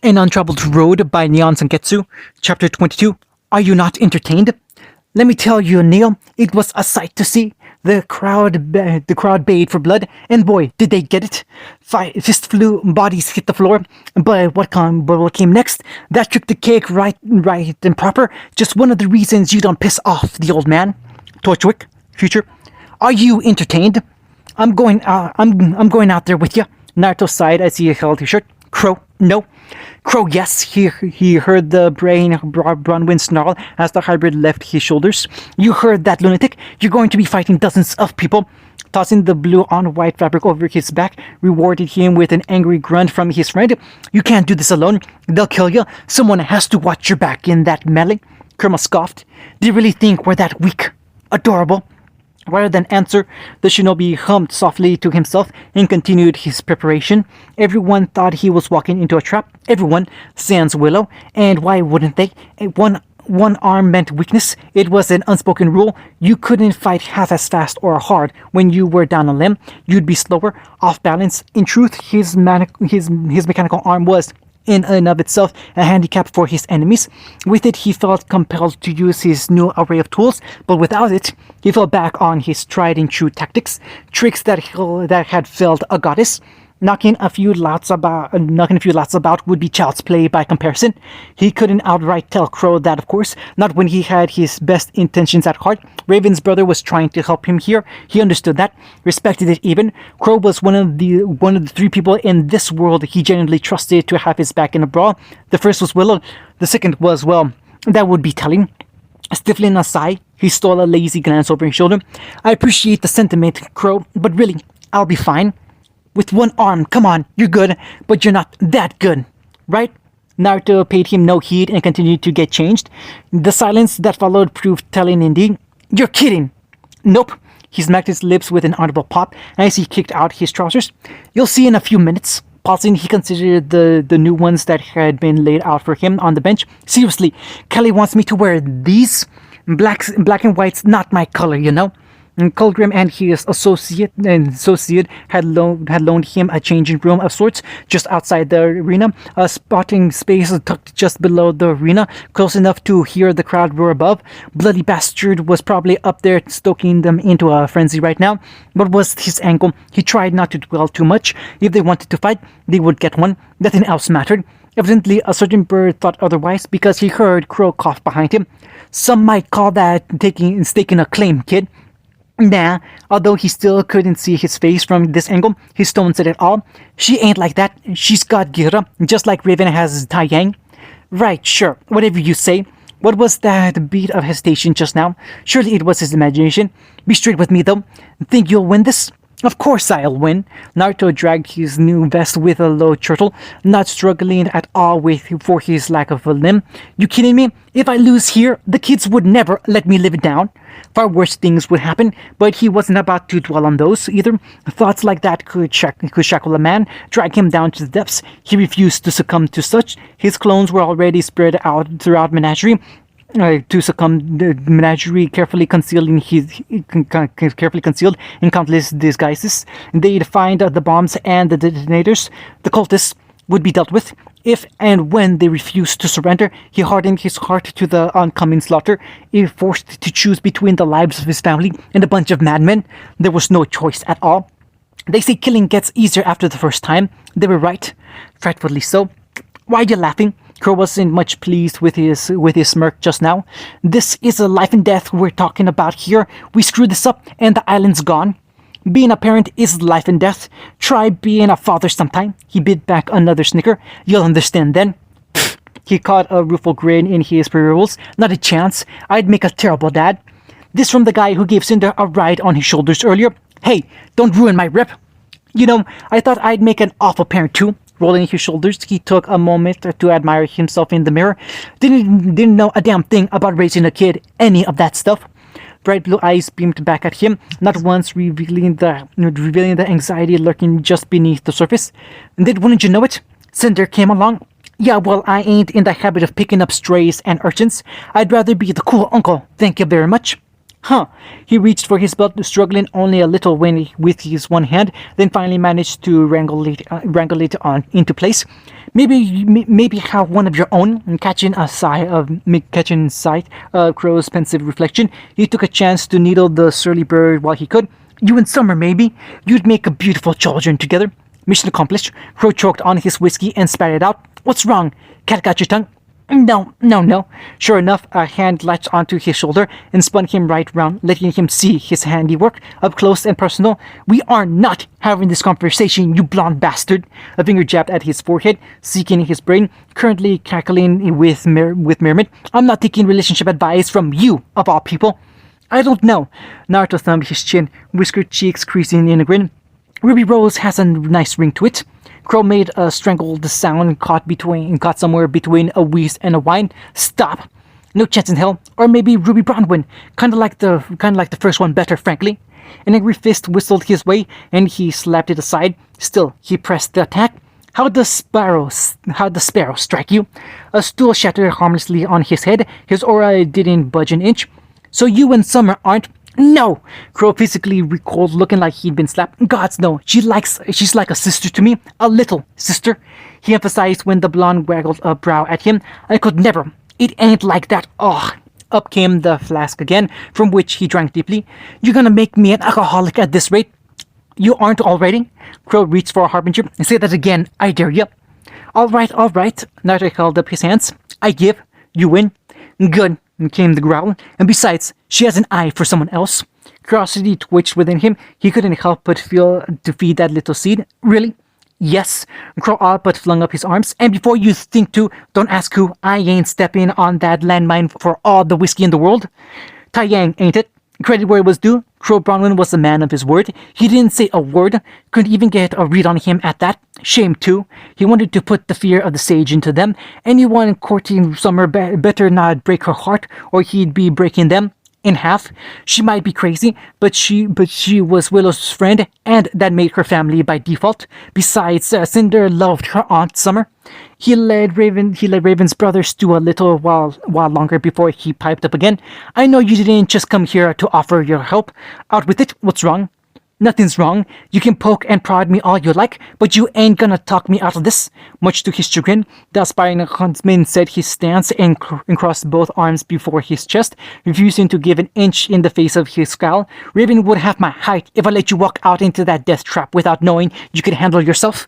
An Untroubled Road by Neon Sanketsu, Chapter 22. Are you not entertained? Let me tell you, Neil, it was a sight to see. The crowd bayed for blood, and boy, did they get it. Fist flew, bodies hit the floor, but what came next? That took the cake right and proper. Just one of the reasons you don't piss off the old man. Torchwick, future. Are you entertained? I'm going out there with you. Naruto sighed as he held his shirt. Crow, no. Crow, yes. He heard the Bronwyn snarl as the hybrid left his shoulders. You heard that, lunatic? You're going to be fighting dozens of people. Tossing the blue on white fabric over his back rewarded him with an angry grunt from his friend. You can't do this alone. They'll kill you. Someone has to watch your back in that melee. Kurama scoffed. Do you really think we're that weak? Adorable. Rather than answer, the shinobi hummed softly to himself and continued his preparation. Everyone thought he was walking into a trap. Everyone, sans Willow. And why wouldn't they? One arm meant weakness. It was an unspoken rule. You couldn't fight half as fast or hard when you were down a limb. You'd be slower, off balance. In truth, his mechanical arm was, in and of itself, a handicap for his enemies. With it, he felt compelled to use his new array of tools, but without it, he fell back on his tried and true tactics, tricks that had felled a goddess. Knocking a few louts about would be child's play by comparison. He couldn't outright tell Crow that, of course, not when he had his best intentions at heart. Raven's brother was trying to help him here. He understood that, respected it even. Crow was one of the three people in this world he genuinely trusted to have his back in a brawl. The first was Willow. The second was, well, that would be telling. Stifling a sigh, he stole a lazy glance over his shoulder. I appreciate the sentiment, Crow, but really, I'll be fine. With one arm, come on, you're good, but you're not that good, right? Naruto paid him no heed and continued to get changed. The silence that followed proved telling indeed. You're kidding! Nope. He smacked his lips with an audible pop as he kicked out his trousers. You'll see in a few minutes. Pausing, he considered the new ones that had been laid out for him on the bench. Seriously, Kelly wants me to wear these? Black and white's not my color, you know? And Colgrim and his associate had loaned him a changing room of sorts just outside the arena, a spotting space tucked just below the arena, close enough to hear the crowd roar above. Bloody bastard was probably up there stoking them into a frenzy right now. What was his angle? He tried not to dwell too much. If they wanted to fight, they would get one. Nothing else mattered. Evidently, a certain bird thought otherwise because he heard Crow cough behind him. Some might call that staking a claim, kid. Nah, although he still couldn't see his face from this angle, his tone said it all. She ain't like that. She's got Gira, just like Raven has Tai Yang. Right, sure, whatever you say. What was that beat of hesitation just now? Surely it was his imagination. Be straight with me, though. Think you'll win this? Of course I'll win. Naruto dragged his new vest with a low chortle, not struggling at all for his lack of a limb. You kidding me? If I lose here, the kids would never let me live it down. Far worse things would happen, but he wasn't about to dwell on those either. Thoughts like that could shackle a man, drag him down to the depths. He refused to succumb to such. His clones were already spread out throughout Menagerie. The menagerie carefully concealed in countless disguises. They'd find the bombs and the detonators. The cultists would be dealt with. If and when they refused to surrender, he hardened his heart to the oncoming slaughter. If forced to choose between the lives of his family and a bunch of madmen, there was no choice at all. They say killing gets easier after the first time. They were right, frightfully so. Why are you laughing? Crow wasn't much pleased with his smirk just now. This is a life and death we're talking about here. We screwed this up and the island's gone. Being a parent is life and death. Try being a father sometime. He bit back another snicker. You'll understand then. Pfft. He caught a rueful grin in his peripherals. Not a chance. I'd make a terrible dad. This from the guy who gave Cinder a ride on his shoulders earlier. Hey, don't ruin my rep. You know, I thought I'd make an awful parent too. Rolling his shoulders, he took a moment to admire himself in the mirror. Didn't know a damn thing about raising a kid, any of that stuff. Bright blue eyes beamed back at him, not once revealing the anxiety lurking just beneath the surface. And then, wouldn't you know it, Cinder came along. Yeah, well, I ain't in the habit of picking up strays and urchins. I'd rather be the cool uncle, thank you very much. Huh. He reached for his belt, struggling only a little with his one hand, then finally managed to wrangle it on into place. Maybe have one of your own. And catching sight of Crow's pensive reflection, he took a chance to needle the surly bird while he could. You and Summer, maybe. You'd make a beautiful children together. Mission accomplished. Crow choked on his whiskey and spat it out. What's wrong? Cat got your tongue? No, no, no. Sure enough, a hand latched onto his shoulder and spun him right round, letting him see his handiwork up close and personal. We are not having this conversation, you blonde bastard. A finger jabbed at his forehead, seeking his brain, currently cackling with merriment. I'm not taking relationship advice from you, of all people. I don't know. Naruto thumbed his chin, whiskered cheeks creasing in a grin. Ruby Rose has a nice ring to it. Crow made a strangled sound caught somewhere between a wheeze and a whine. Stop! No chance in hell. Or maybe Ruby Bronwyn. Kinda like the first one better, frankly. An angry fist whistled his way, and he slapped it aside. Still, he pressed the attack. How'd the sparrow strike you? A stool shattered harmlessly on his head. His aura didn't budge an inch. So you and Summer aren't? No! Crow physically recoiled, looking like he'd been slapped. Gods, no. She's like a sister to me. A little sister. He emphasized when the blonde waggled a brow at him. I could never. It ain't like that. Ugh. Up came the flask again, from which he drank deeply. You're gonna make me an alcoholic at this rate? You aren't already? Crow reached for a harbinger. Say that again. I dare you. All right. Naruto held up his hands. I give. You win. Good. Came the growl. And besides, she has an eye for someone else. Curiosity twitched within him. He couldn't help but feel to feed that little seed. Really? Yes. Crow all but flung up his arms. And before you think to, don't ask who. I ain't stepping on that landmine for all the whiskey in the world. Taiyang, ain't it? Credit where it was due. Crow Bronwyn was a man of his word. He didn't say a word. Couldn't even get a read on him at that. Shame too. He wanted to put the fear of the sage into them. Anyone courting Summer better not break her heart, or he'd be breaking them in half. She might be crazy, but she was Willow's friend, and that made her family by default. Besides, Cinder loved her aunt Summer. He let Raven's brother stew a little while longer before he piped up again. I know you didn't just come here to offer your help. Out with it. What's wrong? Nothing's wrong. You can poke and prod me all you like, but you ain't gonna talk me out of this. Much to his chagrin, the aspiring huntsman set his stance and crossed both arms before his chest, refusing to give an inch in the face of his scowl. Raven would have my height if I let you walk out into that death trap without knowing you could handle yourself.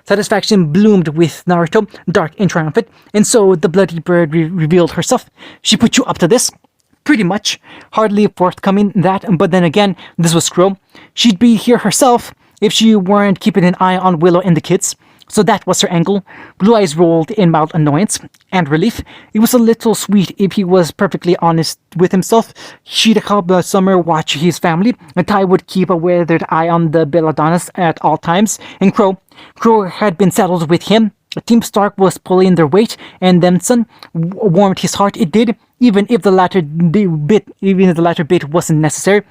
Satisfaction bloomed with Naruto, dark and triumphant, and so the bloody bird revealed herself. She put you up to this? Pretty much. Hardly forthcoming that, but then again, this was Crow. She'd be here herself if she weren't keeping an eye on Willow and the kids. So that was her angle. Blue eyes rolled in mild annoyance and relief. It was a little sweet if he was perfectly honest with himself. She'd help Summer watch his family, and Tai would keep a weathered eye on the Belladonnas at all times. And Crow had been settled with him. Team Stark was pulling their weight, and then some warmed his heart. It did, even if the latter bit wasn't necessary.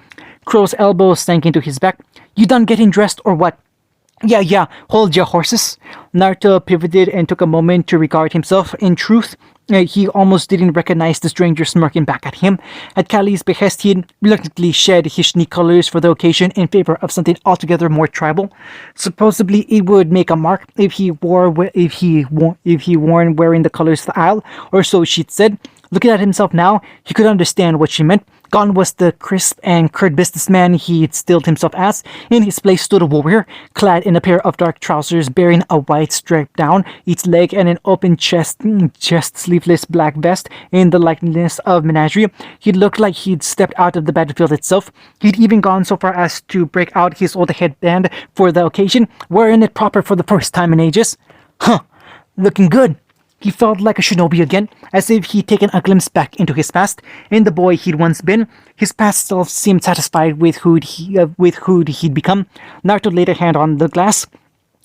Crow's elbow sank into his back. You done getting dressed or what? Yeah, hold your horses. Naruto pivoted and took a moment to regard himself. In truth, he almost didn't recognize the stranger smirking back at him. At Kali's behest, he reluctantly shed his Schnee colors for the occasion in favor of something altogether more tribal. Supposedly, it would make a mark if he worn wearing the colors of the Isle, or so she'd said. Looking at himself now, he could understand what she meant. Gone was the crisp and curt businessman he'd stilled himself as. In his place stood a warrior, clad in a pair of dark trousers bearing a white stripe down each leg and an open chest sleeveless black vest in the likeness of menagerie. He looked like he'd stepped out of the battlefield itself. He'd even gone so far as to break out his old headband for the occasion, wearing it proper for the first time in ages. Looking good. He felt like a shinobi again, as if he'd taken a glimpse back into his past, and the boy he'd once been. His past self seemed satisfied with who'd he'd become. Naruto laid a hand on the glass.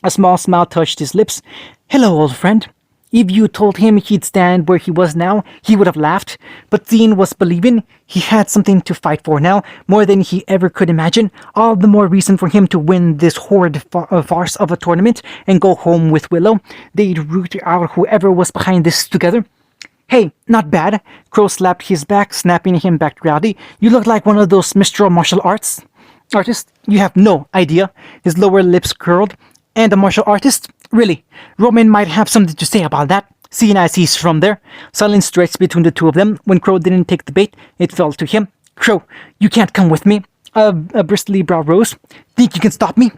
A small smile touched his lips. Hello, old friend. If you told him he'd stand where he was now, he would have laughed. But seeing was believing. He had something to fight for now, more than he ever could imagine. All the more reason for him to win this horrid farce of a tournament and go home with Willow. They'd root out whoever was behind this together. Hey, not bad. Crow slapped his back, snapping him back to reality. You look like one of those Mr. Martial Arts artists. You have no idea. His lower lips curled. And a martial artist? Really, Roman might have something to say about that, seeing as he's from there. Silence stretched between the two of them. When Crow didn't take the bait, it fell to him. Crow, you can't come with me. A bristly brow rose. Think you can stop me?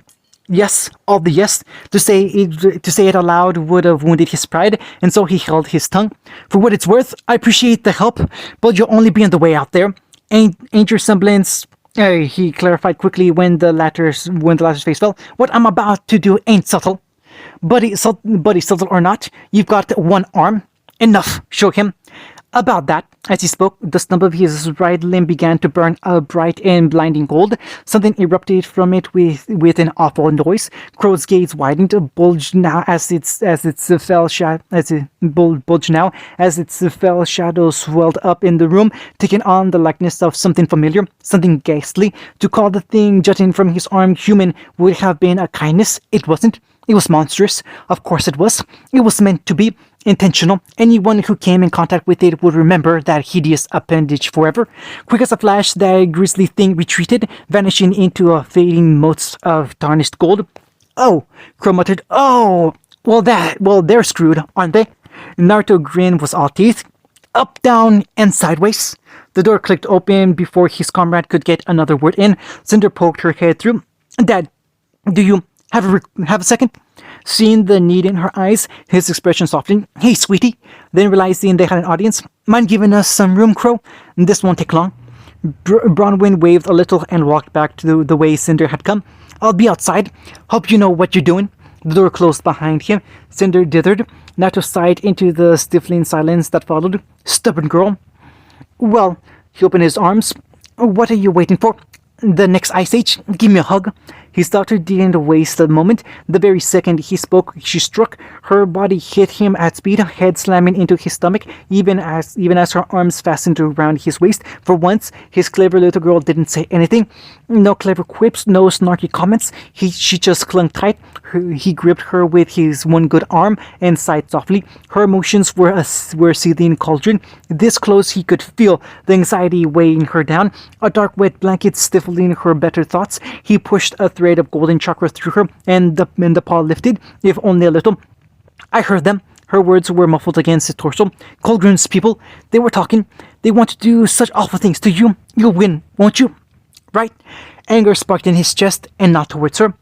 Yes, all the yes. To say it aloud would have wounded his pride, and so he held his tongue. For what it's worth, I appreciate the help, but you'll only be in the way out there. Ain't your semblance? He clarified quickly when the latter's face fell. What I'm about to do ain't subtle. Buddy, subtle or not, you've got one arm. Enough, show him. About that, as he spoke, the stump of his right limb began to burn a bright and blinding gold. Something erupted from it with an awful noise. Crow's gaze widened, bulged now as its fell shadow swelled up in the room, taking on the likeness of something familiar, something ghastly. To call the thing jutting from his arm human would have been a kindness. It wasn't. It was monstrous. Of course it was. It was meant to be. Intentional. Anyone who came in contact with it would remember that hideous appendage forever. Quick as a flash, that grisly thing retreated, vanishing into a fading motes of tarnished gold. Oh, Crow muttered. Oh, well they're screwed, aren't they? Naruto grin was all teeth. Up, down, and sideways. The door clicked open before his comrade could get another word in. Cinder poked her head through. Dad, do you have a second? Seeing the need in her eyes, his expression softened. Hey, sweetie. Then realizing they had an audience. Mind giving us some room, Crow? This won't take long. Bronwyn waved a little and walked back to the way Cinder had come. I'll be outside. Hope you know what you're doing. The door closed behind him. Cinder dithered. Naruto sighed into the stifling silence that followed. Stubborn girl. Well, he opened his arms. What are you waiting for? The next ice age? Give me a hug. His daughter didn't waste a moment. The very second he spoke, she struck. Her body hit him at speed, head slamming into his stomach, even as her arms fastened around his waist. For once, his clever little girl didn't say anything. No clever quips, no snarky comments. She just clung tight. He gripped her with his one good arm and sighed softly. Her emotions were a seething cauldron. This close, he could feel the anxiety weighing her down. A dark, wet blanket stifling her better thoughts. He pushed a thread of golden chakra through her, and the paw lifted, if only a little. I heard them. Her words were muffled against his torso. Colgrim's people, they were talking. They want to do such awful things to you. You'll win, won't you? Right? Anger sparked in his chest, and not towards her.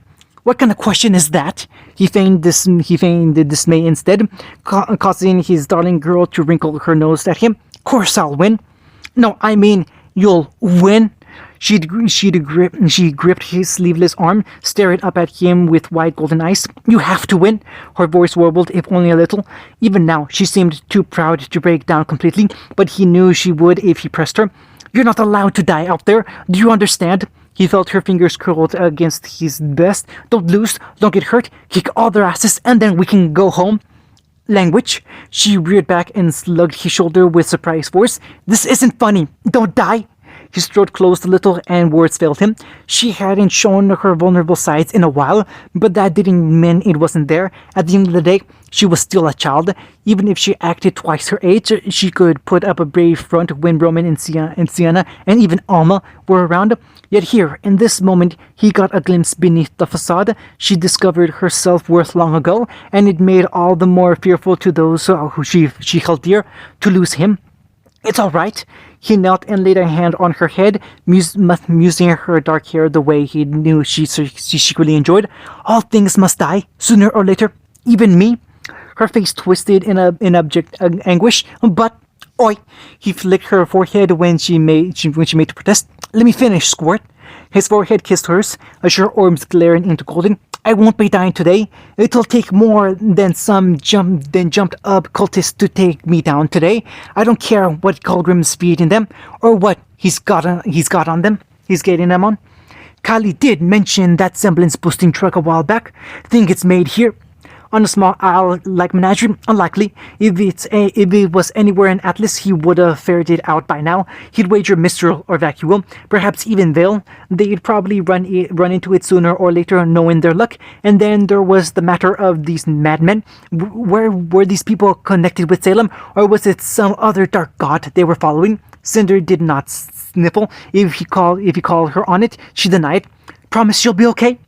What kind of question is that? He feigned dismay instead, causing his darling girl to wrinkle her nose at him. Course I'll win. No, I mean, you'll win. She gripped his sleeveless arm, staring up at him with wide golden eyes. You have to win. Her voice warbled, if only a little. Even now, she seemed too proud to break down completely, but he knew she would if he pressed her. You're not allowed to die out there. Do you understand? He felt her fingers curled against his vest. Don't lose. Don't get hurt. Kick all their asses, and then we can go home. Language. She reared back and slugged his shoulder with surprised force. This isn't funny. Don't die. His throat closed a little and words failed him. She hadn't shown her vulnerable sides in a while, but that didn't mean it wasn't there. At the end of the day, she was still a child. Even if she acted twice her age, she could put up a brave front when Roman and Sienna and even Alma were around. Yet here, in this moment, he got a glimpse beneath the facade. She discovered her self-worth long ago, and it made all the more fearful to those who she held dear to lose him. It's all right. He knelt and laid a hand on her head, musing her dark hair the way he knew she secretly enjoyed. All things must die, sooner or later, even me. Her face twisted in abject anguish, but, oi! He flicked her forehead when she made to protest. Let me finish, squirt. His forehead kissed hers, a sure orbs glaring into golden. I won't be dying today. It'll take more than some jumped up cultists to take me down today. I don't care what Colgrim's feeding them or what he's getting them on. Kylie did mention that semblance boosting truck a while back. Think it's made here. On a small isle like Menagerie, unlikely. If it was anywhere in Atlas, he would have ferreted it out by now. He'd wager Mistral or Vacuum, perhaps even Vale. They'd probably run into it sooner or later, knowing their luck. And then there was the matter of these madmen. Where were these people connected with Salem, or was it some other dark god they were following? Cinder did not sniffle. If he called her on it, she denied. Promise you'll be okay?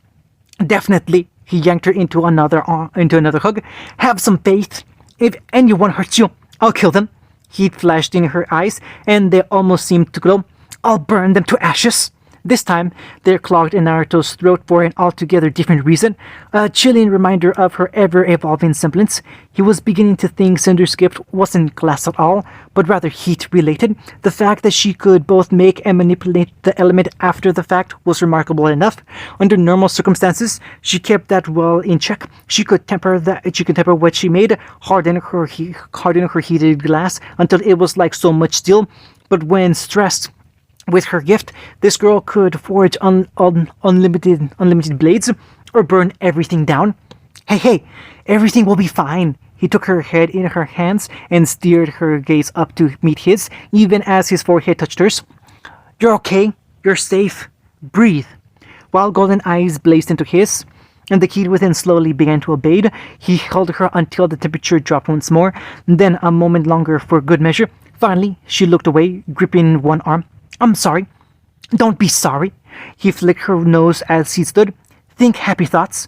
Definitely. He yanked her into another hug. "Have some faith. If anyone hurts you, I'll kill them." Heat flashed in her eyes, and they almost seemed to glow. "I'll burn them to ashes." This time, they're clogged in Naruto's throat for an altogether different reason, a chilling reminder of her ever-evolving semblance. He was beginning to think Cinder's gift wasn't class at all, but rather heat-related. The fact that she could both make and manipulate the element after the fact was remarkable enough. Under normal circumstances, she kept that well in check. She could temper what she made, harden her heated glass until it was like so much steel. But when stressed with her gift, this girl could forge unlimited blades or burn everything down. Hey, everything will be fine." He took her head in her hands and steered her gaze up to meet his, even as his forehead touched hers. "You're okay. You're safe. Breathe." While golden eyes blazed into his, and the key within slowly began to abate, he held her until the temperature dropped once more, then a moment longer for good measure. Finally, she looked away, gripping one arm. "I'm sorry." "Don't be sorry." He flicked her nose as he stood. "Think happy thoughts."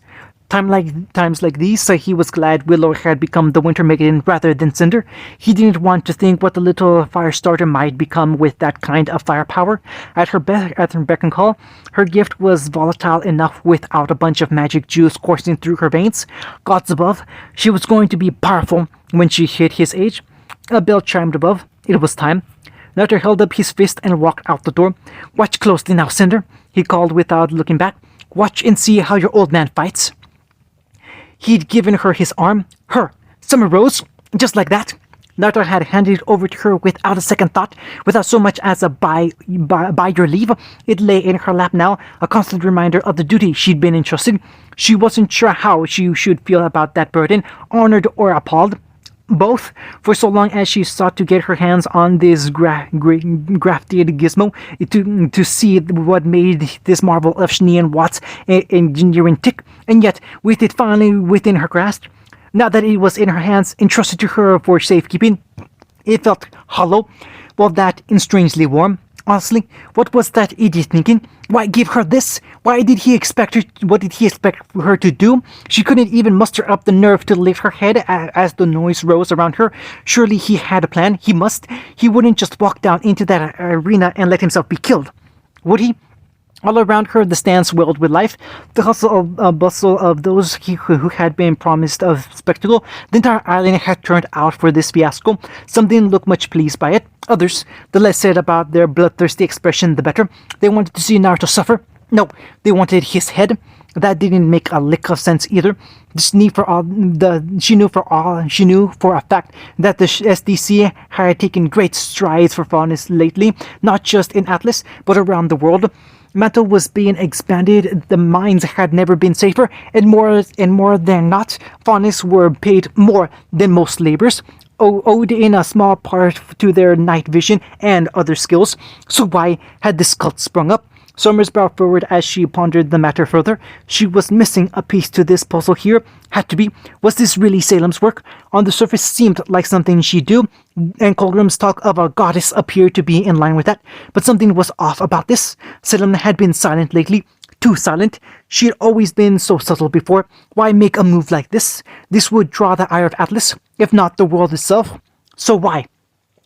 Times like these, he was glad Willow had become the Winter Maiden rather than Cinder. He didn't want to think what the little fire starter might become with that kind of firepower. At her beck and call, her gift was volatile enough without a bunch of magic juice coursing through her veins. Gods above, she was going to be powerful when she hit his age. A bell chimed above. It was time. Naruto held up his fist and walked out the door. "Watch closely now, Cinder," he called without looking back. "Watch and see how your old man fights." He'd given her his arm. Her. Summer rose. Just like that. Naruto had handed it over to her without a second thought, without so much as a by your leave. It lay in her lap now, a constant reminder of the duty she'd been entrusted. She wasn't sure how she should feel about that burden, honored or appalled. Both, for so long as she sought to get her hands on this grafted gizmo to see what made this marvel of Schnee and Watt's engineering tick, and yet, with it finally within her grasp, now that it was in her hands, entrusted to her for safekeeping, it felt hollow, well, that and strangely warm. Honestly, what was that idiot thinking? Why give her this? What did he expect her to do? She couldn't even muster up the nerve to lift her head as the noise rose around her. Surely he had a plan. He must. He wouldn't just walk down into that arena and let himself be killed. Would he? All around her, the stands swelled with life, the bustle of those who had been promised of spectacle. The entire island had turned out for this fiasco. Some didn't look much pleased by it. Others, the less said about their bloodthirsty expression, the better. They wanted to see Naruto suffer. No, they wanted his head. That didn't make a lick of sense either. She knew for a fact that the SDC had taken great strides for fairness lately, not just in Atlas, but around the world. Metal was being expanded, the mines had never been safer, and more than not, faunists were paid more than most laborers, owed in a small part to their night vision and other skills. So why had this cult sprung up? Summer's bowed forward as she pondered the matter further. She was missing a piece to this puzzle here. Had to be. Was this really Salem's work? On the surface seemed like something she'd do, and Colgrim's talk of a goddess appeared to be in line with that. But something was off about this. Salem had been silent lately. Too silent. She had always been so subtle before. Why make a move like this? This would draw the ire of Atlas, if not the world itself. So why?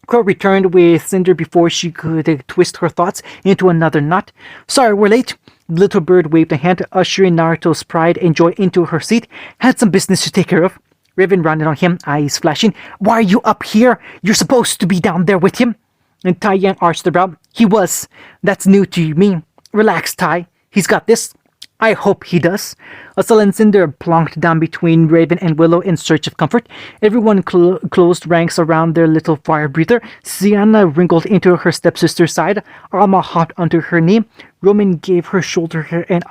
Crow returned with Cinder before she could twist her thoughts into another knot. "Sorry, we're late." The little bird waved a hand, ushering Naruto's pride and joy into her seat. "Had some business to take care of." Raven rounded on him, eyes flashing. "Why are you up here? You're supposed to be down there with him." And Tai Yang arched the brow. "He was. That's new to me." "Relax, Tai. He's got this." "I hope he does." A sullen Cinder plonked down between Raven and Willow in search of comfort. Everyone closed ranks around their little fire breather. Sienna wrinkled into her stepsister's side. Alma hopped onto her knee. Roman gave her shoulder an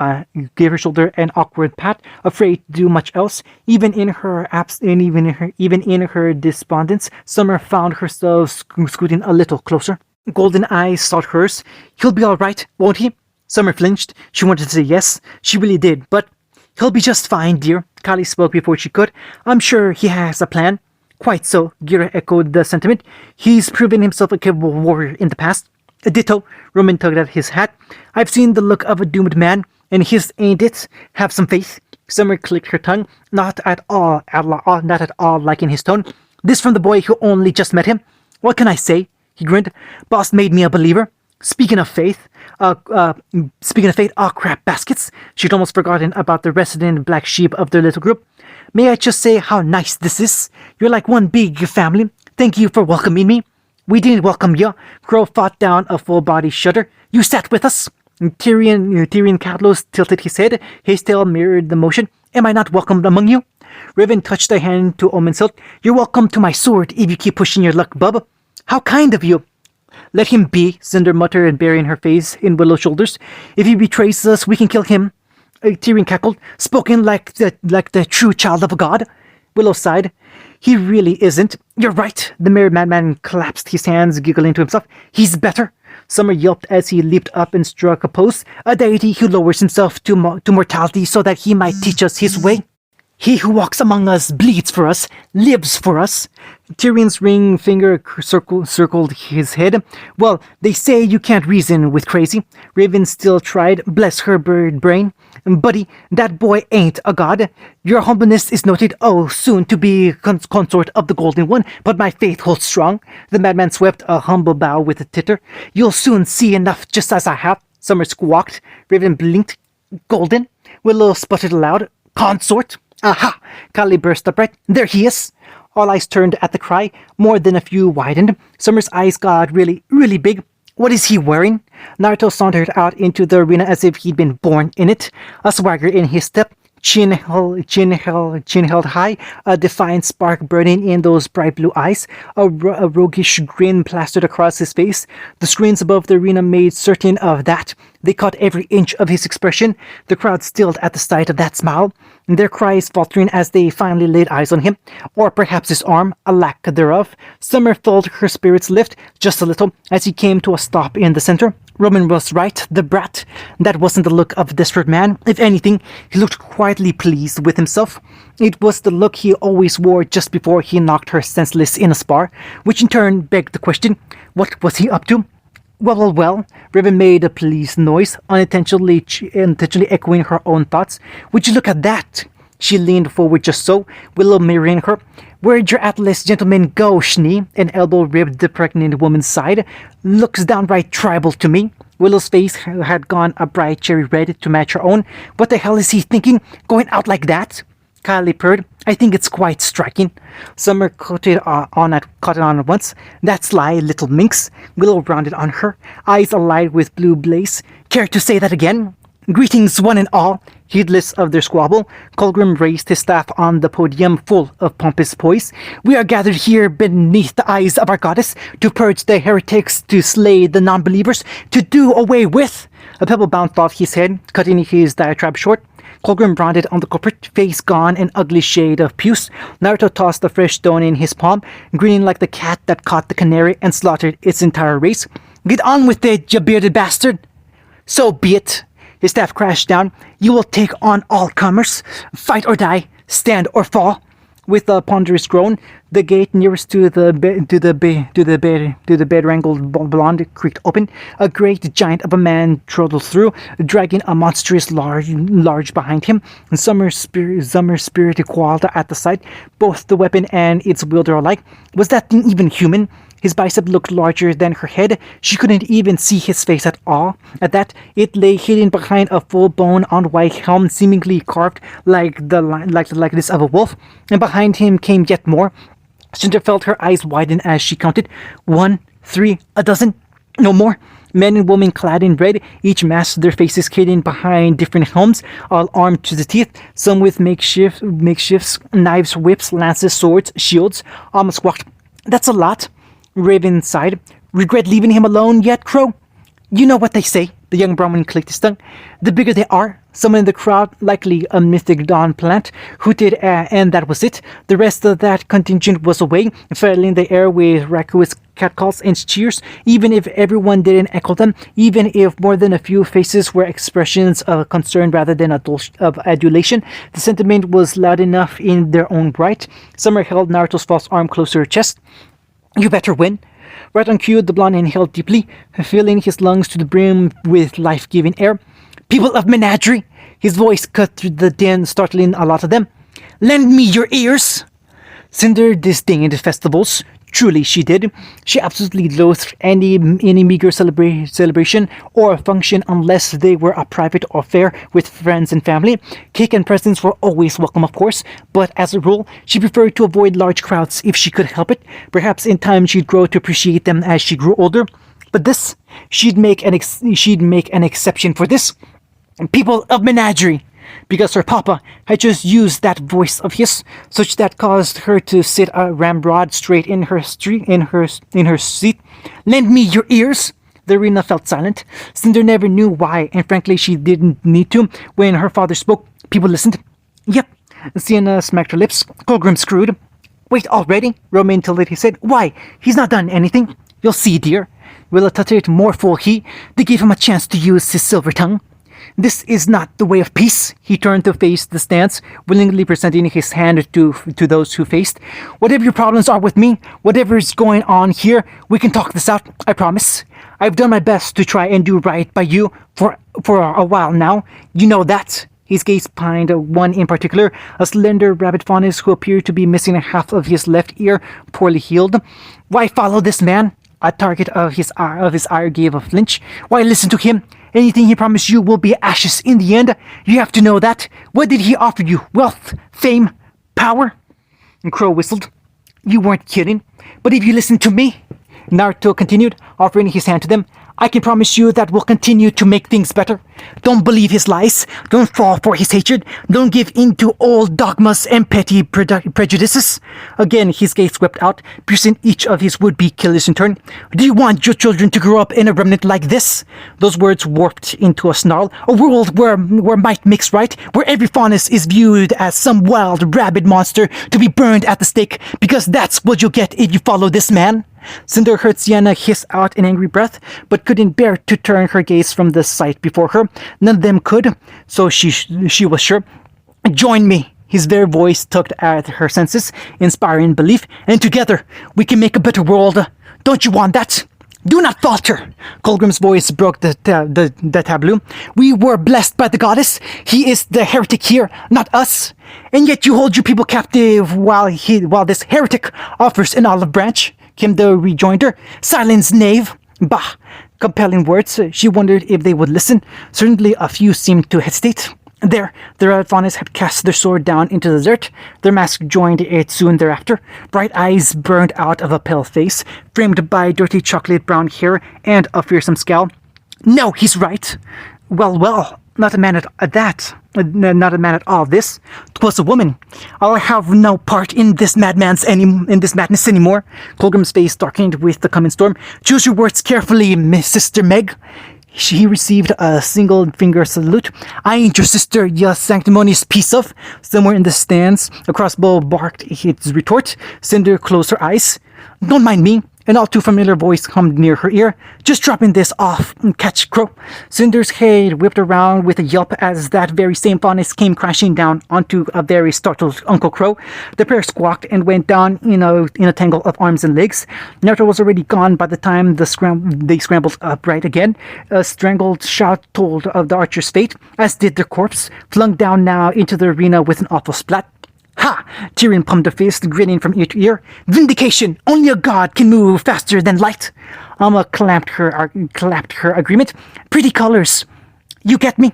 awkward pat, afraid to do much else. Even in her despondence, Summer found herself scooting a little closer. Golden eyes sought hers. "He'll be all right, won't he?" Summer flinched. She wanted to say yes. She really did, but "He'll be just fine, dear." Kali spoke before she could. "I'm sure he has a plan." "Quite so," Gira echoed the sentiment. "He's proven himself a capable warrior in the past." "A ditto," Roman tugged at his hat. "I've seen the look of a doomed man, and his ain't it. Have some faith." Summer clicked her tongue, not at all liking his tone. This from the boy who only just met him? What can I say? He grinned. Boss made me a believer. Speaking of faith, crap baskets. She'd almost forgotten about the resident black sheep of their little group. May I just say how nice this is? You're like one big family. Thank you for welcoming me. We didn't welcome you. Crow fought down a full-body shudder. You sat with us. Tyrion Catlos tilted his head. His tail mirrored the motion. Am I not welcomed among you? Riven touched a hand to Omen's hilt. You're welcome to my sword if you keep pushing your luck, bub. How kind of you. Let him be, Cinder muttered, burying her face in Willow's shoulders. If he betrays us, we can kill him. Tyrion cackled, spoken like the true child of a god. Willow sighed. He really isn't. You're right. The merry madman collapsed his hands, giggling to himself. He's better. Summer yelped as he leaped up and struck a pose, a deity who lowers himself to mortality so that he might teach us his way. He who walks among us bleeds for us, lives for us. Tyrion's ring finger circled his head. Well, they say you can't reason with crazy. Raven still tried, bless her bird brain. Buddy, that boy ain't a god. Your humbleness is noted, soon to be consort of the Golden One, but my faith holds strong. The madman swept a humble bow with a titter. You'll soon see enough just as I have. Summer squawked. Raven blinked. Golden? Willow sputtered aloud. Consort? Aha! Kali burst upright. There he is! All eyes turned at the cry. More than a few widened. Summer's eyes got really, really big. What is he wearing? Naruto sauntered out into the arena as if he'd been born in it. A swagger in his step. Chin held high, a defiant spark burning in those bright blue eyes, a roguish grin plastered across his face. The screens above the arena made certain of that. They caught every inch of his expression. The crowd stilled at the sight of that smile, their cries faltering as they finally laid eyes on him, or perhaps his arm, a lack thereof. Summer felt her spirits lift just a little as he came to a stop in the center. Roman was right, the brat. That wasn't the look of a desperate man. If anything, he looked quietly pleased with himself. It was the look he always wore just before he knocked her senseless in a spar, which in turn begged the question, what was he up to? Well, Riven made a pleased noise, unintentionally echoing her own thoughts. Would you look at that? She leaned forward just so, Willow mirroring her. Where'd your Atlas gentleman go, Schnee? An elbow ribbed the pregnant woman's side. Looks downright tribal to me. Willow's face had gone a bright cherry red to match her own. What the hell is he thinking? Going out like that? Kylie purred. I think it's quite striking. Summer caught it on at once. That sly little minx. Willow rounded on her, eyes alight with blue blaze. Care to say that again? Greetings, one and all. Heedless of their squabble, Colgrim raised his staff on the podium full of pompous poise. We are gathered here beneath the eyes of our goddess to purge the heretics, to slay the non-believers, to do away with... A pebble bounced off his head, cutting his diatribe short. Colgrim rounded on the culprit, face gone an ugly shade of puce. Naruto tossed a fresh stone in his palm, grinning like the cat that caught the canary and slaughtered its entire race. Get on with it, you bearded bastard! So be it. His staff crashed down. You will take on all comers. Fight or die. Stand or fall. With a ponderous groan, the gate nearest to the bed-wrangled blonde creaked open. A great giant of a man trottled through, dragging a monstrous large behind him. Summer's spirit quailed at the sight, both the weapon and its wielder alike. Was that thing even human? His bicep looked larger than her head. She couldn't even see his face at all. At that, it lay hidden behind a full bone-on white helm, seemingly carved like the likeness of a wolf. And behind him came yet more. Cinder felt her eyes widen as she counted. 1, 3, a dozen. No more. Men and women clad in red, each masked, their faces hidden behind different helms, all armed to the teeth, some with makeshifts, knives, whips, lances, swords, shields. Almost walked. That's a lot. Raven sighed. Regret leaving him alone yet, Crow? You know what they say. The young Brahmin clicked his tongue. The bigger they are, someone in the crowd, likely a mythic dawn plant, hooted, and that was it. The rest of that contingent was away, filling the air with raucous catcalls and cheers. Even if everyone didn't echo them, even if more than a few faces were expressions of concern rather than of adulation, the sentiment was loud enough in their own right. Summer held Naruto's false arm close to her chest. You better win. Right on cue, the blonde inhaled deeply, filling his lungs to the brim with life-giving air. People of Menagerie! His voice cut through the din, startling a lot of them. Lend me your ears! Cinder disdained festivals. Truly she did. She absolutely loathed any meager celebration or function unless they were a private affair with friends and family. Cake and presents were always welcome, of course, but as a rule, she preferred to avoid large crowds if she could help it. Perhaps in time she'd grow to appreciate them as she grew older. But this, she'd make an exception for this. People of menagerie, because her papa had just used that voice of his, such that caused her to sit a ramrod straight in her seat. Lend me your ears. The arena felt silent. Cinder never knew why, and frankly she didn't need to. When her father spoke, people listened. Yep. Sienna smacked her lips. Colgrim screwed. Wait already? Romain tilted his head. Why? He's not done anything. You'll see, dear. Willow tutted more full he. They gave him a chance to use his silver tongue. This is not the way of peace. He turned to face the stance, willingly presenting his hand to those who faced. Whatever your problems are with me, whatever is going on here, we can talk this out, I promise. I've done my best to try and do right by you for a while now. You know that. His gaze pined one in particular, a slender rabbit faunus who appeared to be missing half of his left ear, poorly healed. Why follow this man? A target of his ire gave a flinch. Why listen to him? Anything he promised you will be ashes in the end. You have to know that. What did he offer you? Wealth? Fame? Power? And Crow whistled. You weren't kidding. But if you listen to me, Naruto continued, offering his hand to them, I can promise you that we'll continue to make things better. Don't believe his lies. Don't fall for his hatred. Don't give in to old dogmas and petty prejudices. Again, his gaze swept out, piercing each of his would-be killers in turn. Do you want your children to grow up in a remnant like this? Those words warped into a snarl. A world where might makes right, where every faunus is viewed as some wild, rabid monster to be burned at the stake, because that's what you'll get if you follow this man. Cinder heard Sienna hiss out an angry breath, but couldn't bear to turn her gaze from the sight before her. None of them could, so she was sure. Join me. His very voice tugged at her senses, inspiring belief, and together we can make a better world. Don't you want that? Do not falter! Colgrim's voice broke the tableau. We were blessed by the goddess. He is the heretic here, not us. And yet you hold your people captive while this heretic offers an olive branch, came the rejoinder. Silence, knave! Bah! Compelling words. She wondered if they would listen. Certainly a few seemed to hesitate. There, the red faunus had cast their sword down into the dirt. Their mask joined it soon thereafter. Bright eyes burned out of a pale face, framed by dirty chocolate-brown hair and a fearsome scowl. No, he's right. Well, not a man at that. Not a man at all. This 'twas a woman. I'll have no part in this madness anymore. Colgrim's face darkened with the coming storm. Choose your words carefully, Miss Sister Meg. He received a single-finger salute. I ain't your sister, you sanctimonious piece of. Somewhere in the stands, a crossbow barked its retort. Cinder closed her eyes. Don't mind me. An all-too-familiar voice hummed near her ear. Just dropping this off, catch Crow. Cinder's head whipped around with a yelp as that very same faunus came crashing down onto a very startled Uncle Crow. The pair squawked and went down in a tangle of arms and legs. Naruto was already gone by the time they scrambled upright again. A strangled shout told of the archer's fate, as did their corpse, flung down now into the arena with an awful splat. Ha! Tyrion pumped a fist, grinning from ear to ear. Vindication! Only a god can move faster than light! Alma clapped her agreement. Pretty colors. You get me?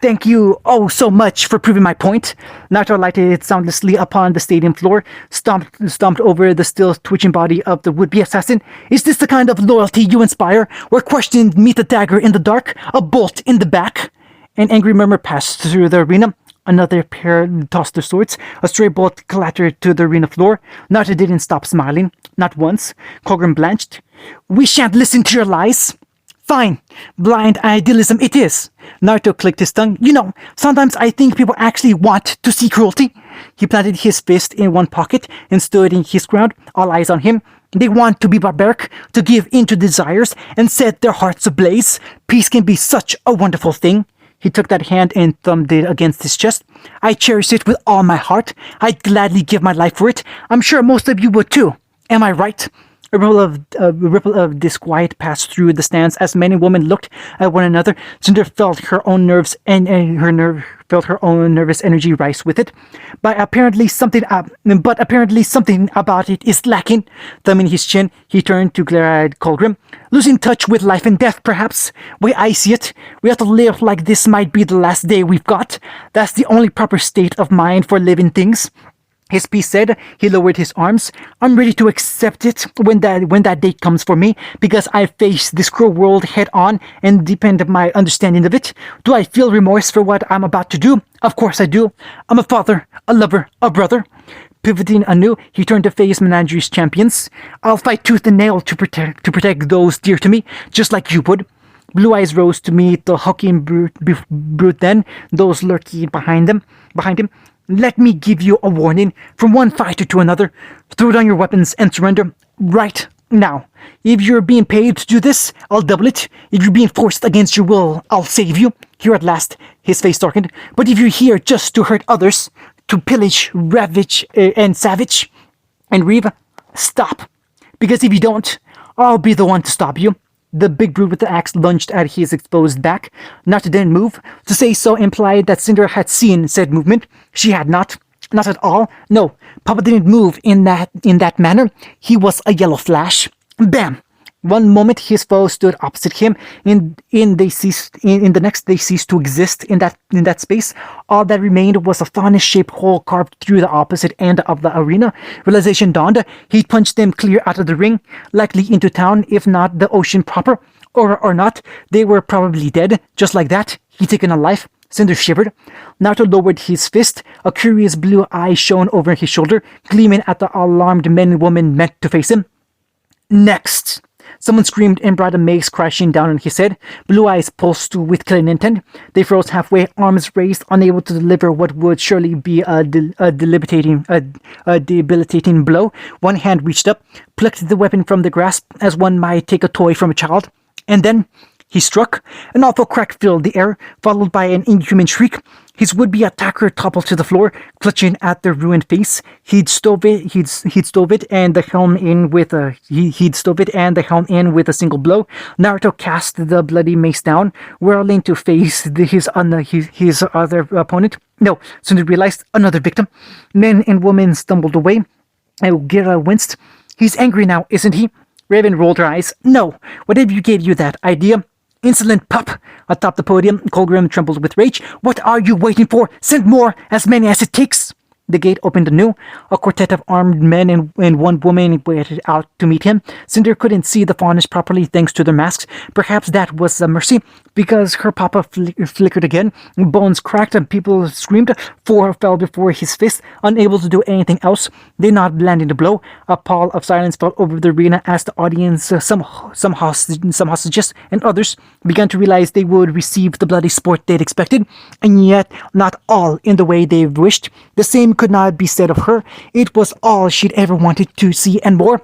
Thank you so much for proving my point. Naruto lighted soundlessly upon the stadium floor, stomped over the still twitching body of the would-be assassin. Is this the kind of loyalty you inspire, where questions meet a dagger in the dark, a bolt in the back? An angry murmur passed through the arena. Another pair tossed their swords. A stray bolt clattered to the arena floor. Naruto didn't stop smiling. Not once. Colgrim blanched. We shan't listen to your lies. Fine. Blind idealism it is. Naruto clicked his tongue. You know, sometimes I think people actually want to see cruelty. He planted his fist in one pocket and stood in his ground, all eyes on him. They want to be barbaric, to give in to desires, and set their hearts ablaze. Peace can be such a wonderful thing. He took that hand and thumbed it against his chest. I cherish it with all my heart. I'd gladly give my life for it. I'm sure most of you would too. Am I right? A ripple of disquiet passed through the stands as men and women looked at one another. Cinder felt her own nerves and felt her own nervous energy rise with it. But apparently something about it is lacking. Thumbing his chin, he turned to glare at Colgrim. Losing touch with life and death, perhaps. Way I see it, we have to live like this might be the last day we've got. That's the only proper state of mind for living things. His piece said. He lowered his arms. I'm ready to accept it when that date comes for me, because I face this cruel world head on and depend my understanding of it. Do I feel remorse for what I'm about to do? Of course I do. I'm a father, a lover, a brother. Pivoting anew, he turned to face Menageries champions. I'll fight tooth and nail to protect those dear to me, just like you would. Blue Eyes rose to meet the hulking brute then, those lurking behind him. Let me give you a warning. From one fighter to another, throw down your weapons and surrender right now. If you're being paid to do this, I'll double it. If you're being forced against your will, I'll save you. Here at last, his face darkened. But if you're here just to hurt others, to pillage, ravage, and savage, and reave, stop. Because if you don't, I'll be the one to stop you. The big brute with the axe lunged at his exposed back. Not to then move. To say so implied that Cinder had seen said movement. She had not. Not at all. No, Papa didn't move in that manner. He was a yellow flash. Bam! One moment his foe stood opposite him. In the next they ceased to exist in that space. All that remained was a faunish-shaped hole carved through the opposite end of the arena. Realization dawned. He'd punched them clear out of the ring, likely into town, if not the ocean proper. Or not, they were probably dead. Just like that, he'd taken a life. Cinder shivered. Naruto lowered his fist. A curious blue eye shone over his shoulder, gleaming at the alarmed men and women meant to face him. Next! Someone screamed and brought a mace crashing down on his head. Blue Eyes pulsed with killing intent. They froze halfway, arms raised, unable to deliver what would surely be a debilitating blow. One hand reached up, plucked the weapon from the grasp as one might take a toy from a child. And then he struck. An awful crack filled the air, followed by an inhuman shriek. His would-be attacker toppled to the floor, clutching at the ruined face. He'd stove it and the helm in with a single blow. Naruto cast the bloody mace down, whirling to face his other opponent. No, soon he realized another victim. Men and women stumbled away. Gira winced. He's angry now, isn't he? Raven rolled her eyes. No, whatever gave you that idea? Insolent pup! Atop the podium, Colgrim trembled with rage. What are you waiting for? Send more, as many as it takes! The gate opened anew. A quartet of armed men and one woman waited out to meet him. Cinder couldn't see the faunish properly thanks to their masks. Perhaps that was a mercy, because her papa flickered again. Bones cracked and people screamed. Four fell before his fist, unable to do anything else. They not landing the blow. A pall of silence fell over the arena as the audience, some hostages and others, began to realize they would receive the bloody sport they'd expected, and yet not all in the way they wished. The same could not be said of her. It was all she'd ever wanted to see and more.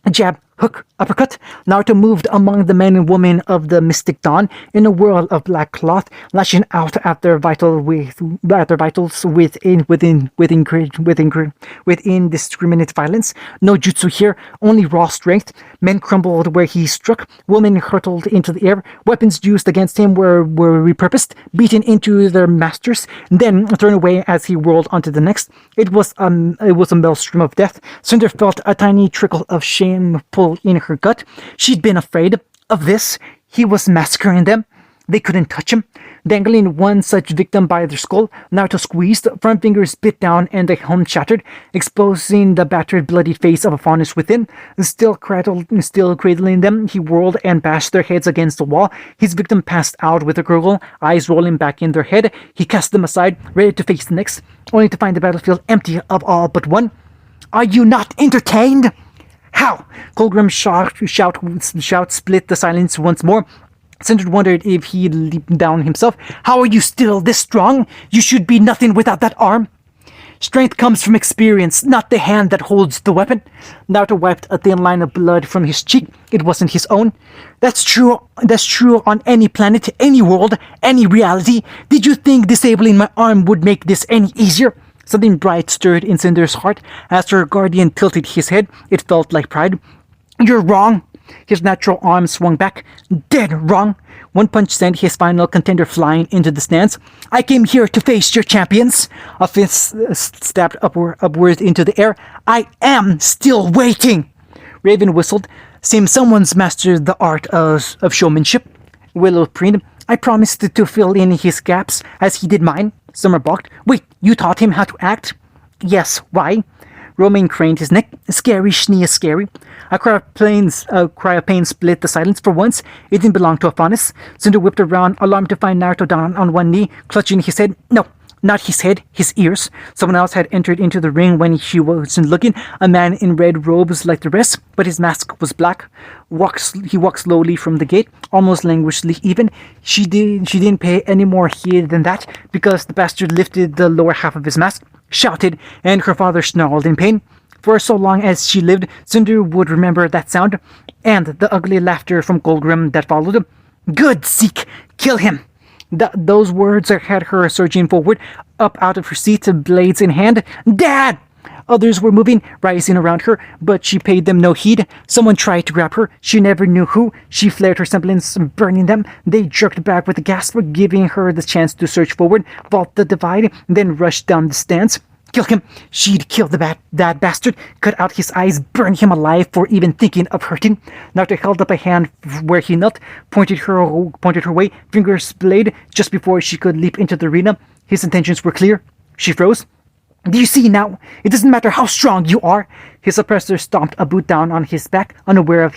A jab, hook, uppercut. Naruto moved among the men and women of the mystic dawn in a whirl of black cloth, lashing out at their vitals with indiscriminate violence. No jutsu here, only raw strength. Men crumbled where he struck. Women hurtled into the air. Weapons used against him were repurposed, beaten into their masters, then thrown away as he whirled onto the next. It was a maelstrom of death. Cinder felt a tiny trickle of shame pull in her gut. She'd been afraid of this. He was massacring them. They couldn't touch him. Dangling one such victim by their skull, Naruto squeezed, front fingers bit down and the helm shattered, exposing the battered, bloodied face of a faunus within. Still cradling them, he whirled and bashed their heads against the wall. His victim passed out with a gurgle, eyes rolling back in their head. He cast them aside, ready to face the next, only to find the battlefield empty of all but one. Are you not entertained? How? Colgrim's shout split the silence once more. Cinder wondered if he'd leaped down himself. How are you still this strong? You should be nothing without that arm. Strength comes from experience, not the hand that holds the weapon. Naruto wiped a thin line of blood from his cheek. It wasn't his own. That's true on any planet, any world, any reality. Did you think disabling my arm would make this any easier? Something bright stirred in Cinder's heart. As her guardian tilted his head, it felt like pride. You're wrong. His natural arm swung back. Dead wrong. One punch sent his final contender flying into the stands. I came here to face your champions. A fist stabbed upward into the air. I am still waiting. Raven whistled. Seems someone's mastered the art of showmanship. Willow preened. I promised to fill in his gaps as he did mine. Summer balked. Wait, you taught him how to act? Yes, why? Romain craned his neck. Scary, Schnee is scary. A cry of pain split the silence. For once, it didn't belong to a faunus. Cinder whipped around, alarmed to find Naruto down on one knee, clutching his head. No, not his head, his ears. Someone else had entered into the ring when he wasn't looking. A man in red robes like the rest, but his mask was black. He walked slowly from the gate, almost languishingly even. She didn't pay any more heed than that, because the bastard lifted the lower half of his mask, shouted, and her father snarled in pain. For so long as she lived, Cinder would remember that sound, and the ugly laughter from Golgrim that followed. Good, Zeke! Kill him! Those words had her surging forward, up out of her seat, blades in hand. Dad! Others were moving, rising around her, but she paid them no heed. Someone tried to grab her. She never knew who. She flared her semblance, burning them. They jerked back with a gasp, giving her the chance to surge forward, vault the divide, then rush down the stands. Kill him. She'd kill that bastard, cut out his eyes, burn him alive for even thinking of hurting. Naruto held up a hand where he knelt, pointed her way, fingers blade, just before she could leap into the arena. His intentions were clear. She froze. Do you see now? It doesn't matter how strong you are. His oppressor stomped a boot down on his back, unaware of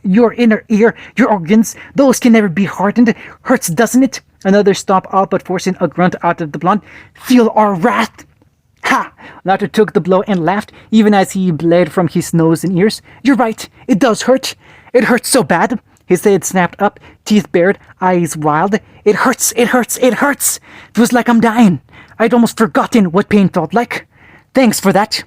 your inner ear, your organs. Those can never be hardened. Hurts, doesn't it? Another stomp out, but forcing a grunt out of the blonde. Feel our wrath! Ha! Naruto took the blow and laughed, even as he bled from his nose and ears. You're right, it does hurt. It hurts so bad. His head snapped up, teeth bared, eyes wild. It hurts, it hurts, it hurts! It was like I'm dying. I'd almost forgotten what pain felt like. Thanks for that.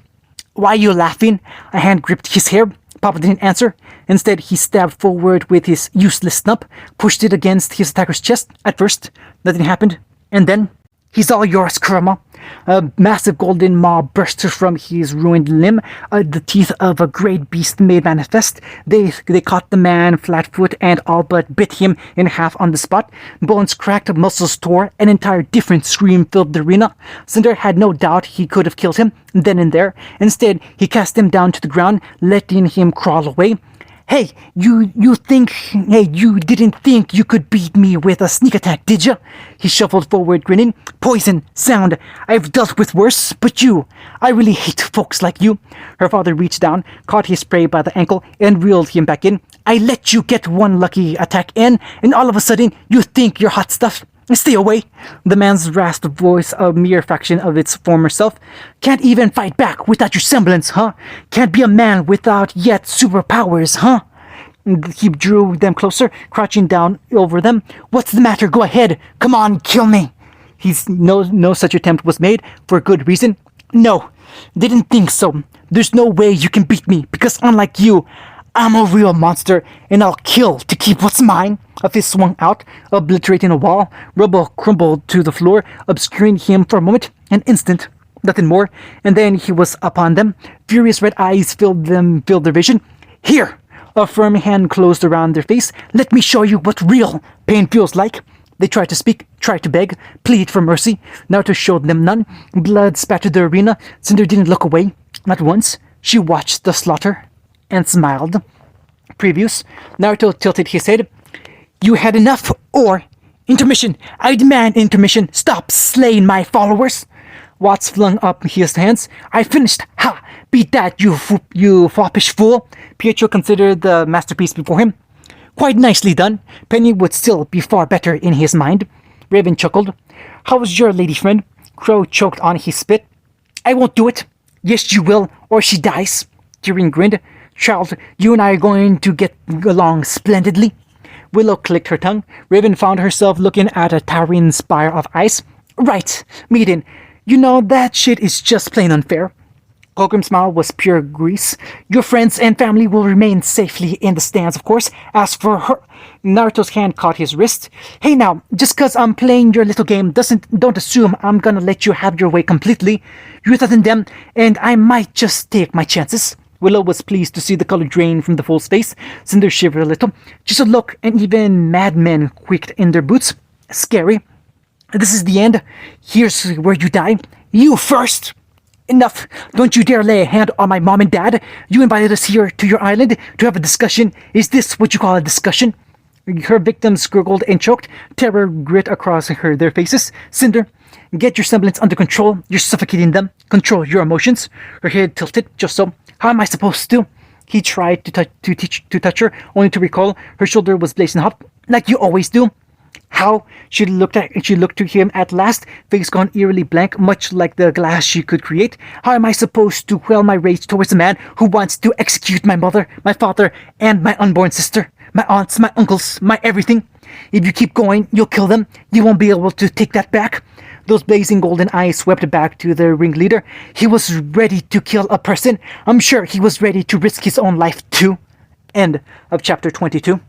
Why are you laughing? A hand gripped his hair. Papa didn't answer. Instead, he stabbed forward with his useless snub, pushed it against his attacker's chest. At first, nothing happened. And then, he's all yours, Kurama. A massive golden maw burst from his ruined limb. The teeth of a great beast made manifest. They caught the man flat-foot and all but bit him in half on the spot. Bones cracked, muscles tore. An entire different scream filled the arena. Cinder had no doubt he could have killed him then and there. Instead, he cast him down to the ground, letting him crawl away. Hey, you didn't think you could beat me with a sneak attack, did you? He shuffled forward, grinning. Poison, sound, I've dealt with worse, but I really hate folks like you. Her father reached down, caught his prey by the ankle, and reeled him back in. I let you get one lucky attack in, and all of a sudden, you think you're hot stuff. Stay away. The man's rasped voice, a mere fraction of its former self. Can't even fight back without your semblance, huh? Can't be a man without yet superpowers, huh? He drew them closer, crouching down over them. What's the matter? Go ahead. Come on, kill me. No such attempt was made, for good reason. No, didn't think so. There's no way you can beat me, because unlike you, I'm a real monster, and I'll kill to keep what's mine. A fist swung out, obliterating a wall. Rubble crumbled to the floor, obscuring him for a moment, an instant, nothing more, and then he was upon them. Furious red eyes filled their vision. Here! A firm hand closed around their face. Let me show you what real pain feels like. They tried to speak, tried to beg, plead for mercy. Naruto showed them none. Blood spattered the arena. Cinder didn't look away. Not once. She watched the slaughter and smiled. Previews. Naruto tilted his head. You had enough, or intermission. I demand intermission. Stop slaying my followers. Watts flung up his hands. I finished. Ha! Beat that, you foppish fool. Pietro considered the masterpiece before him. Quite nicely done. Penny would still be far better in his mind. Raven chuckled. How's your lady friend? Crow choked on his spit. I won't do it. Yes, you will, or she dies. Tyrion grinned. Child, you and I are going to get along splendidly. Willow clicked her tongue. Raven found herself looking at a towering spire of ice. Right, Maiden. You know, that shit is just plain unfair. Golgrim's smile was pure grease. Your friends and family will remain safely in the stands, of course. As for her... Naruto's hand caught his wrist. Hey now, just cause I'm playing your little game don't assume I'm gonna let you have your way completely. You're than them, and I might just take my chances. Willow was pleased to see the color drain from the fool's face. Cinder shivered a little. Just a look, and even madmen quaked in their boots. Scary. This is the end. Here's where you die. You first! Enough! Don't you dare lay a hand on my mom and dad! You invited us here to your island to have a discussion. Is this what you call a discussion? Her victims gurgled and choked. Terror grit across their faces. Cinder, get your semblance under control. You're suffocating them. Control your emotions. Her head tilted, just so. How am I supposed to? He tried to touch her, only to recall her shoulder was blazing hot, like you always do. How? She looked to him at last, face gone eerily blank, much like the glass she could create. How am I supposed to quell my rage towards a man who wants to execute my mother, my father, and my unborn sister? My aunts, my uncles, my everything? If you keep going, you'll kill them. You won't be able to take that back. Those blazing golden eyes swept back to the ringleader. He was ready to kill a person. I'm sure he was ready to risk his own life too. End of chapter 22.